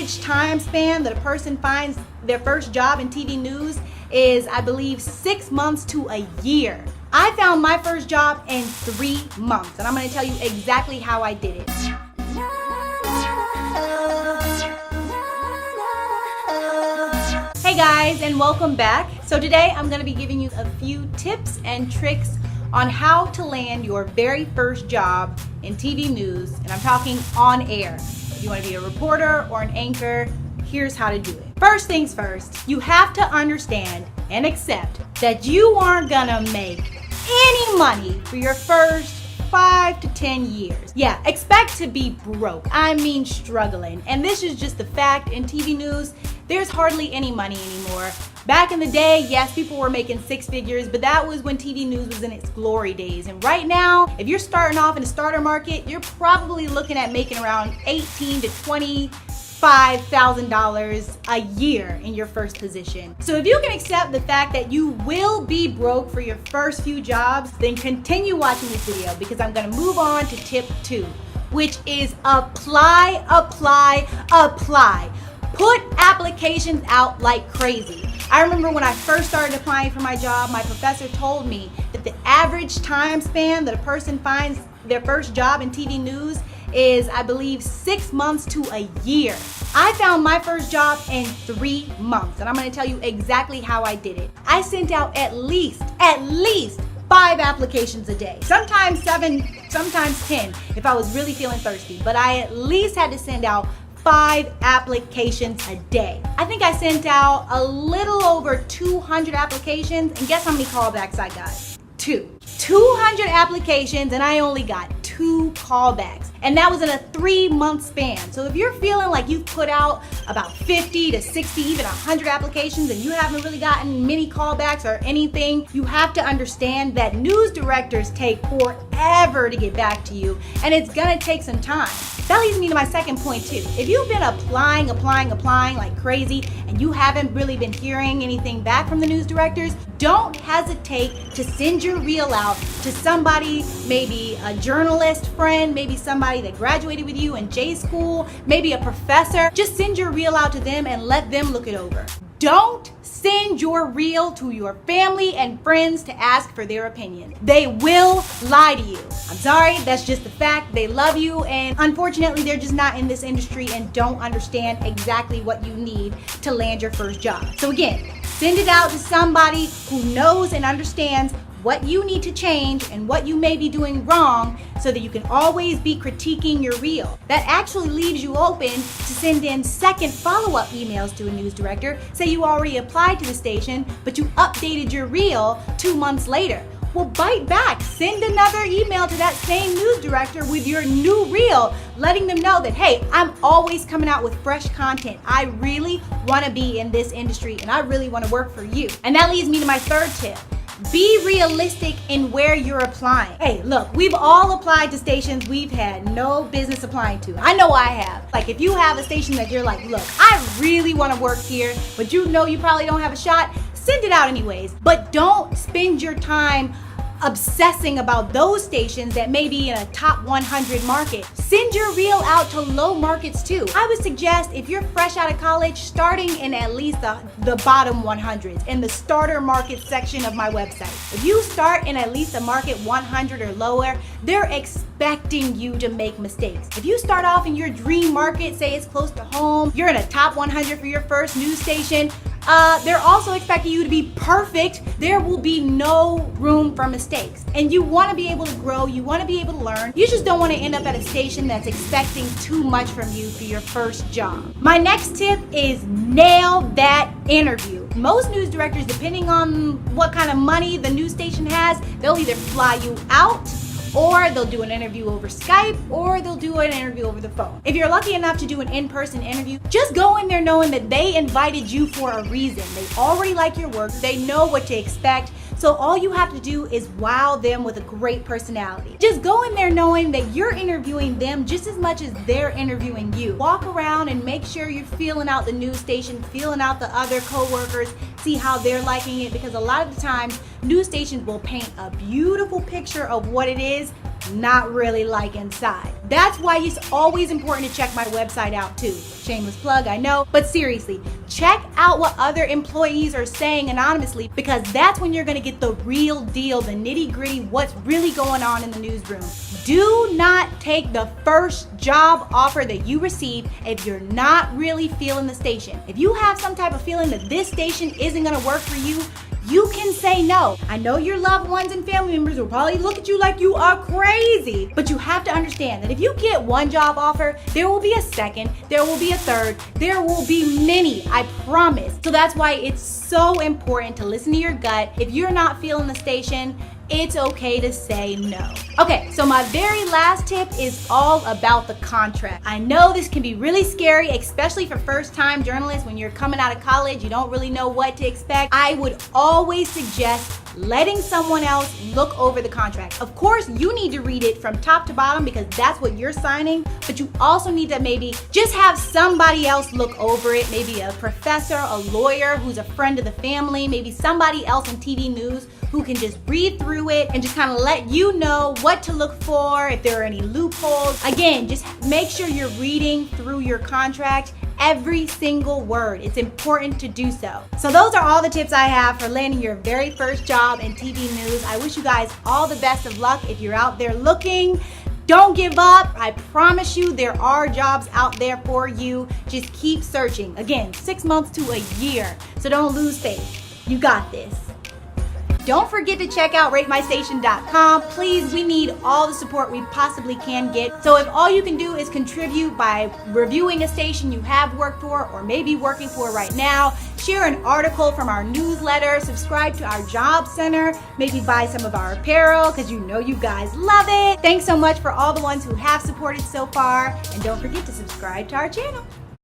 average time span that a person finds their first job in TV news is, I believe, 6 months to a year. I found my first job in 3 months, and I'm going to tell you exactly how I did it. Hey guys, and welcome back. So today I'm going to be giving you a few tips and tricks on how to land your very first job in TV news, and I'm talking on air. If you want to be a reporter or an anchor, here's how to do it. First things first, you have to understand and accept that you aren't gonna make any money for your first 5 to 10 years. Yeah, expect to be broke. I mean struggling. And this is just the fact in TV news. There's hardly any money anymore. Back in the day, yes, people were making 6 figures, but that was when TV news was in its glory days. And right now, if you're starting off in the starter market, you're probably looking at making around $18,000 to $25,000 a year in your first position. So if you can accept the fact that you will be broke for your first few jobs, then continue watching this video because I'm gonna move on to tip 2, which is apply, apply, apply. Put applications out like crazy. I remember when I first started applying for my job, my professor told me that the average time span that a person finds their first job in TV news is, I believe, 6 months to a year. I found my first job in 3 months, and I'm gonna tell you exactly how I did it. I sent out at least 5 applications a day. Sometimes 7, sometimes 10 if I was really feeling thirsty, but I at least had to send out 5 applications a day. I think I sent out a little over 200 applications, and guess how many callbacks I got? 200 applications, and I only got 2 callbacks. And that was in a 3-month span. So if you're feeling like you've put out about 50 to 60, even 100 applications and you haven't really gotten many callbacks or anything, you have to understand that news directors take forever to get back to you, and it's gonna take some time. That leads me to my second point too. If you've been applying like crazy and you haven't really been hearing anything back from the news directors, don't hesitate to send your reel out to somebody, maybe a journalist friend, maybe somebody that graduated with you in J school, maybe a professor. Just send your reel out to them and let them look it over. Don't send your reel to your family and friends to ask for their opinion. They will lie to you. I'm sorry, that's just the fact. They love you, and unfortunately, they're just not in this industry and don't understand exactly what you need to land your first job. So again, send it out to somebody who knows and understands what you need to change and what you may be doing wrong so that you can always be critiquing your reel. That actually leaves you open to send in second follow-up emails to a news director. Say you already applied to the station, but you updated your reel 2 months later. Well, bite back. Send another email to that same news director with your new reel, letting them know that, hey, I'm always coming out with fresh content. I really want to be in this industry and I really want to work for you. And that leads me to my third tip. Be realistic in where you're applying. Hey, look, we've all applied to stations we've had no business applying to. I know I have. Like, if you have a station that you're like, look, I really want to work here, but you know you probably don't have a shot, send it out anyways. But don't spend your time obsessing about those stations that may be in a top 100 market. Send your reel out to low markets too. I would suggest if you're fresh out of college, starting in at least the bottom 100s in the starter market section of my website. If you start in at least a market 100 or lower, they're expecting you to make mistakes. If you start off in your dream market, say it's close to home, you're in a top 100 for your first news station, they're also expecting you to be perfect. There will be no room for mistakes. And you want to be able to grow, you want to be able to learn. You just don't want to end up at a station that's expecting too much from you for your first job. My next tip is nail that interview. Most news directors, depending on what kind of money the news station has, they'll either fly you out, or they'll do an interview over Skype, or they'll do an interview over the phone. If you're lucky enough to do an in-person interview, just go in there knowing that they invited you for a reason. They already like your work, they know what to expect, so all you have to do is wow them with a great personality. Just go in there knowing that you're interviewing them just as much as they're interviewing you. Walk around and make sure you're feeling out the news station, feeling out the other co-workers, see how they're liking it, because a lot of the times news stations will paint a beautiful picture of what it is, not really like inside. That's why it's always important to check my website out too. Shameless plug, I know, but seriously, check out what other employees are saying anonymously, because that's when you're gonna get the real deal, the nitty gritty, what's really going on in the newsroom. Do not take the first job offer that you receive if you're not really feeling the station. If you have some type of feeling that this station isn't gonna work for you, you can say no. I know your loved ones and family members will probably look at you like you are crazy, but you have to understand that if you get one job offer, there will be a second, there will be a third, there will be many, I promise. So that's why it's so important to listen to your gut. If you're not feeling the station, it's okay to say no. Okay, so my very last tip is all about the contract. I know this can be really scary, especially for first-time journalists. When you're coming out of college, you don't really know what to expect. I would always suggest letting someone else look over the contract. Of course, you need to read it from top to bottom because that's what you're signing, but you also need to maybe just have somebody else look over it, maybe a professor, a lawyer who's a friend of the family, maybe somebody else in TV news who can just read through it and just kind of let you know what to look for, if there are any loopholes. Again, just make sure you're reading through your contract every single word. It's important to do so. So those are all the tips I have for landing your very first job in TV news. I wish you guys all the best of luck if you're out there looking. Don't give up. I promise you there are jobs out there for you. Just keep searching. Again, 6 months to a year. So don't lose faith. You got this. Don't forget to check out ratemystation.com. Please, we need all the support we possibly can get. So if all you can do is contribute by reviewing a station you have worked for or maybe working for right now, share an article from our newsletter, subscribe to our job center, maybe buy some of our apparel because you know you guys love it. Thanks so much for all the ones who have supported so far, and don't forget to subscribe to our channel.